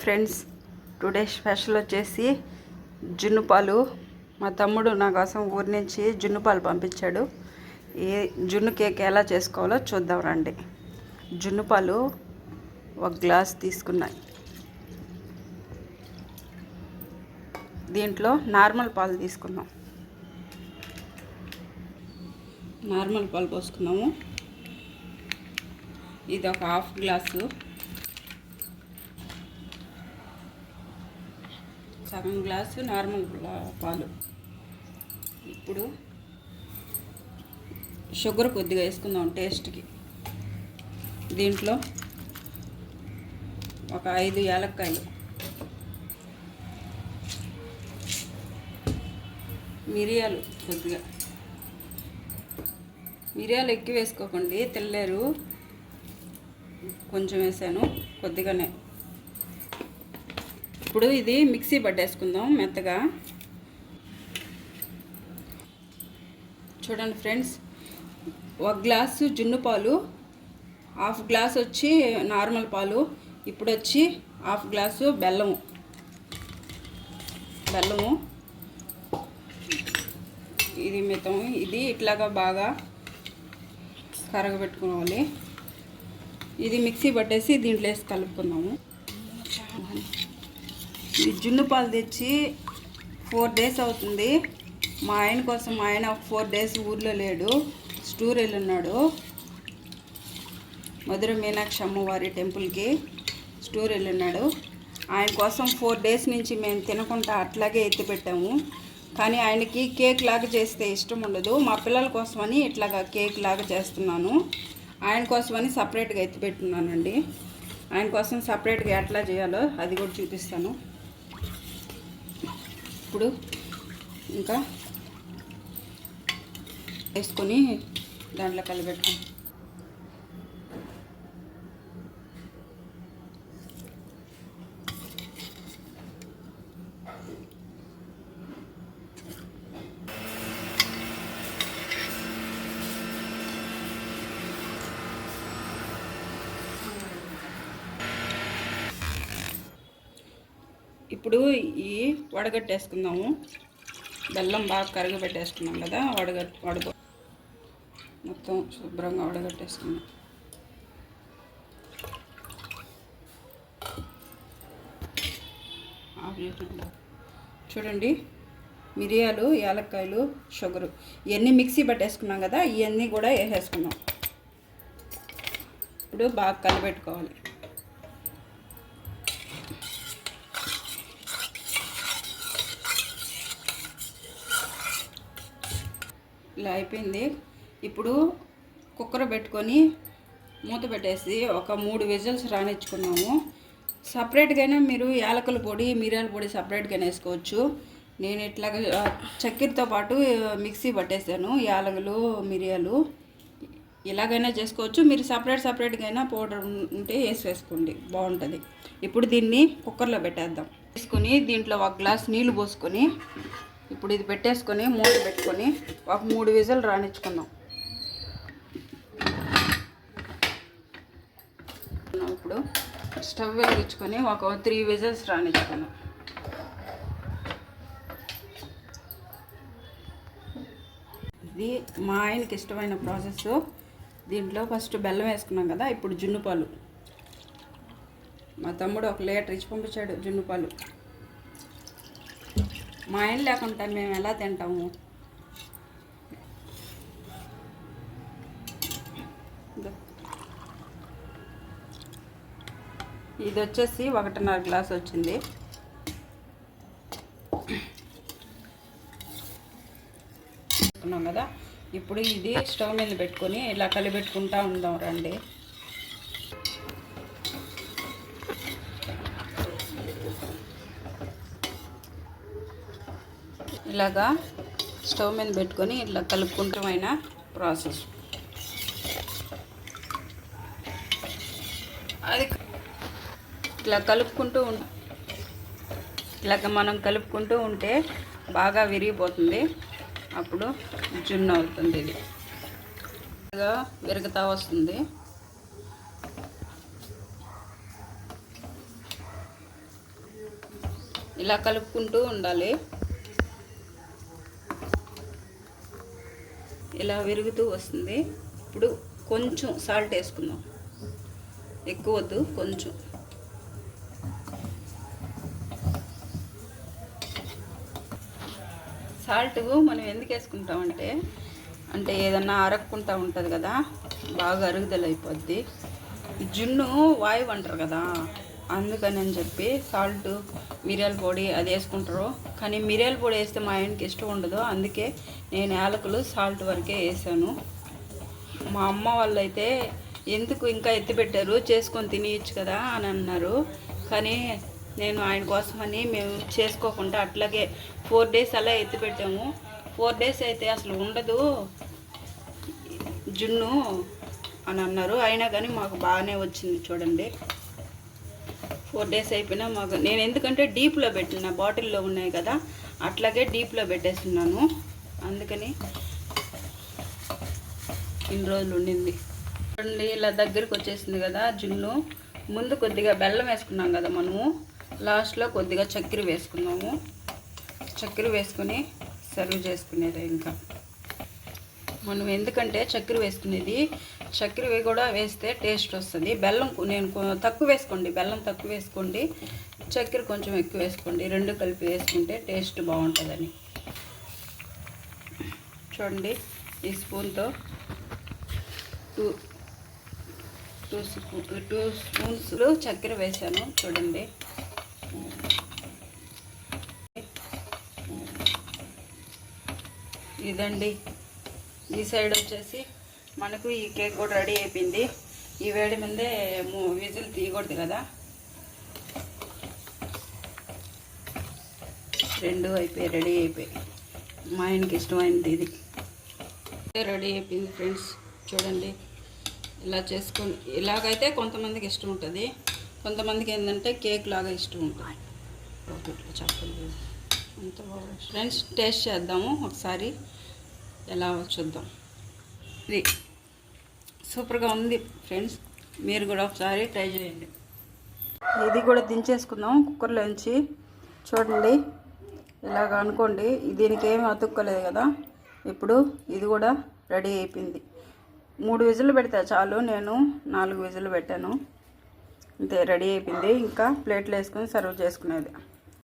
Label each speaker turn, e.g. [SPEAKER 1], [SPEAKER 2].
[SPEAKER 1] Friends, today special వచ్చేసి జున్ను పాలు. మా తమ్ముడు నా కోసం ఊరి నుంచి జున్ను పాలు పంపించాడు. ఈ జున్ను కేక్ ఎలా చేసుకోవాలో చూద్దాం రండి. జున్ను పాలు ఒక గ్లాస్ తీసుకున్నాయి. దీంట్లో నార్మల్ పాలు తీసుకుందాం. నార్మల్ పాలు పోసుకున్నాము. ఇది ఒక హాఫ్ గ్లాసు, సగం గ్లాసు నార్మల్ పాలు. ఇప్పుడు షుగర్ కొద్దిగా వేసుకుందాం టేస్ట్కి. దీంట్లో ఒక 5 యాలక్కాయలు, మిరియాలు కొద్దిగా. మిరియాలు ఎక్కువ వేసుకోకండి, తెల్లేరు. కొంచెం వేసాను, కొద్దిగానే. ఇప్పుడు ఇది మిక్సీ పట్టేసుకుందాం మెత్తగా. చూడండి ఫ్రెండ్స్, ఒక గ్లాసు జున్ను పాలు, హాఫ్ గ్లాస్ వచ్చి నార్మల్ పాలు. ఇప్పుడు వచ్చి హాఫ్ గ్లాసు బెల్లము. ఇది మితం. ఇది ఇట్లాగా బాగా కరగబెట్టుకోవాలి. ఇది మిక్సీ పట్టేసి దీంట్లో వేసి కలుపుకుందాము. ఈ జున్ను పాలు తెచ్చి 4 days అవుతుంది. మా ఆయన కోసం, మా ఆయన 4 days ఊర్లో లేడు, స్టూర్ వెళ్ళున్నాడు. మధుర మీనాక్షి అమ్మవారి టెంపుల్కి స్టూర్ వెళ్ళున్నాడు. ఆయన కోసం 4 days నుంచి మేము తినకుండా అట్లాగే ఎత్తిపెట్టాము. కానీ ఆయనకి కేక్ లాగా చేస్తే ఇష్టం ఉండదు. మా పిల్లల కోసమని ఇట్లాగా కేక్ లాగా చేస్తున్నాను. ఆయన కోసమని సపరేట్గా ఎత్తిపెట్టున్నానండి. ఆయన కోసం సపరేట్గా ఎట్లా చేయాలో అది కూడా చూపిస్తాను. ఇప్పుడు ఇంకా వేసుకొని దాంట్లో కలిపెట్టుకోండి. ఇప్పుడు ఈ వడగట్టేసుకుందాము. బెల్లం బాగా కరగబెట్టేసుకున్నాం కదా, మొత్తం శుభ్రంగా వడగట్టేసుకున్నాం. చూడండి, మిరియాలు, యాలక్కాయలు, షుగరు ఇవన్నీ మిక్సీ పట్టేసుకున్నాం కదా, ఇవన్నీ కూడా వేసేసుకున్నాం. ఇప్పుడు బాగా కలిపెట్టుకోవాలి. ఇలా అయిపోయింది. ఇప్పుడు కుక్కర్ పెట్టుకొని మూత పెట్టేసి ఒక 3 విజిల్స్ రానిచ్చుకున్నాము. సపరేట్గానే మీరు యాలకుల పొడి, మిరియాల పొడి సపరేట్గానే వేసుకోవచ్చు. నేను ఇట్లాగా చక్కెరతో పాటు మిక్సీ పట్టేసాను. యాలకులు, మిరియాలు ఇలాగైనా చేసుకోవచ్చు. మీరు సపరేట్గా అయినా పౌడర్ ఉంటే వేసుకోండి, బాగుంటుంది. ఇప్పుడు దీన్ని కుక్కర్లో పెట్టేద్దాం. వేసుకొని దీంట్లో 1 గ్లాస్ నీళ్ళు పోసుకొని ఇప్పుడు ఇది పెట్టేసుకొని మూత పెట్టుకొని ఒక 3 విజిల్ రానిచ్చుకుందాం. ఇప్పుడు స్టవ్ వెలిగించుకొని ఒక 3 విజిల్స్ రానిచ్చుకుందాం. ఇది మా ఆయనకి ఇష్టమైన ప్రాసెస్. దీంట్లో ఫస్ట్ బెల్లం వేసుకున్నాం కదా, ఇప్పుడు జున్ను పాలు. మా తమ్ముడు 1 లీటర్ ఇచ్చి పంపించాడు జున్ను పాలు. మా ఆయన లేకుండా మేము ఎలా తింటాము? ఇది వచ్చేసి 1.5 గ్లాస్ వచ్చింది. అనుకున్నాం కదా, ఇప్పుడు ఇది స్టవ్ మీద పెట్టుకొని ఇలా కలిపెట్టుకుంటా ఉందాం రండి. ఇలాగా స్టవ్ మీద పెట్టుకొని ఇట్లా కలుపుకుంటామైన ప్రాసెస్. అది ఇట్లా మనం కలుపుకుంటూ ఉంటే బాగా విరిగిపోతుంది. అప్పుడు జున్ను అవుతుంది. ఇది విరుగుతా వస్తుంది. ఇలా కలుపుకుంటూ ఉండాలి. ఇలా విరుగుతూ వస్తుంది. ఇప్పుడు కొంచెం సాల్ట్ వేసుకుందాం, ఎక్కువ వద్దు, కొంచెం. సాల్ట్ మనం ఎందుకు వేసుకుంటామంటే ఏదన్నా అరక్కుంటా ఉంటుంది కదా, బాగా అరుగుదల అయిపోద్ది. జున్ను వాయువు అంటారు కదా, అందుకని అని చెప్పి సాల్ట్, మిరియాల పొడి అది వేసుకుంటారు. కానీ మిరియాల పొడి వేస్తే మా ఆయనకి ఇష్టం ఉండదు, అందుకే నేను యాలకులు సాల్ట్ వరకే వేసాను. మా అమ్మ వాళ్ళు అయితే ఎందుకు ఇంకా ఎత్తిపెట్టారు, చేసుకొని తినేయచ్చు కదా అని అన్నారు. కానీ నేను ఆయన కోసమని మేము చేసుకోకుండా అట్లాగే 4 days అలా ఎత్తిపెట్టాము. 4 days అయితే అసలు ఉండదు జున్ను అని అన్నారు. అయినా కానీ మాకు బాగానే వచ్చింది చూడండి. 4 days అయిపోయినా మాకు, నేను ఎందుకంటే డీప్లో పెట్టిన, బాటిల్లో ఉన్నాయి కదా, అట్లాగే డీప్లో పెట్టేస్తున్నాను, అందుకని ఇన్ని రోజులు ఉండింది. చూడండి ఇలా దగ్గరికి వచ్చేసింది కదా జున్ను. ముందు కొద్దిగా బెల్లం వేసుకున్నాం కదా మనము, లాస్ట్లో కొద్దిగా చక్కెర వేసుకున్నాము. చక్కెర వేసుకొని సర్వ్ చేసుకునేది. ఇంకా మనం ఎందుకంటే చక్కెర వేసుకునేది, చక్కెర కూడా వేస్తే టేస్ట్ వస్తుంది. బెల్లం నేను తక్కువ వేసుకోండి, బెల్లం తక్కువ వేసుకోండి, చక్కెర కొంచెం ఎక్కువ వేసుకోండి, రెండు కలిపి వేసుకుంటే టేస్ట్ బాగుంటుందని. చూడండి ఈ స్పూన్తో 2 స్పూన్స్లు చక్కెర వేసాను. చూడండి ఇదండి. ఈ సైడ్ వచ్చేసి మనకు ఈ కేక్ కూడా రెడీ అయిపోయింది. ఈ వేడి మీదే విజిల్ తీయకూడదు కదా, 2 అయిపోయి రెడీ అయిపోయి. మా ఆయనకి ఇష్టమైనది ఇది రెడీ అయిపోయింది ఫ్రెండ్స్. చూడండి ఇలా చేసుకొని, ఇలాగైతే కొంతమందికి ఇష్టం ఉంటుంది, కొంతమందికి ఏంటంటే కేక్ లాగా ఇష్టం ఉంటుంది. ఇట్లా చెప్పండి అంత బాగా. ఫ్రెండ్స్ టేస్ట్ చేద్దాము ఒకసారి, ఎలా చూద్దాం. ఇది సూపర్గా ఉంది ఫ్రెండ్స్, మీరు కూడా ఒకసారి ట్రై చేయండి. ఇది కూడా దించేసుకుందాం కుక్కర్లోంచి. చూడండి ఇలాగ అనుకోండి, దీనికి ఏమి అతుక్కోలేదు కదా. ఇప్పుడు ఇది కూడా రెడీ అయిపోయింది. 3 విజిల్లు పెడితే చాలు, నేను 4 విజిల్లు పెట్టాను, అంతే రెడీ అయిపోయింది. ఇంకా ప్లేట్లో వేసుకొని సర్వ్ చేసుకునేది.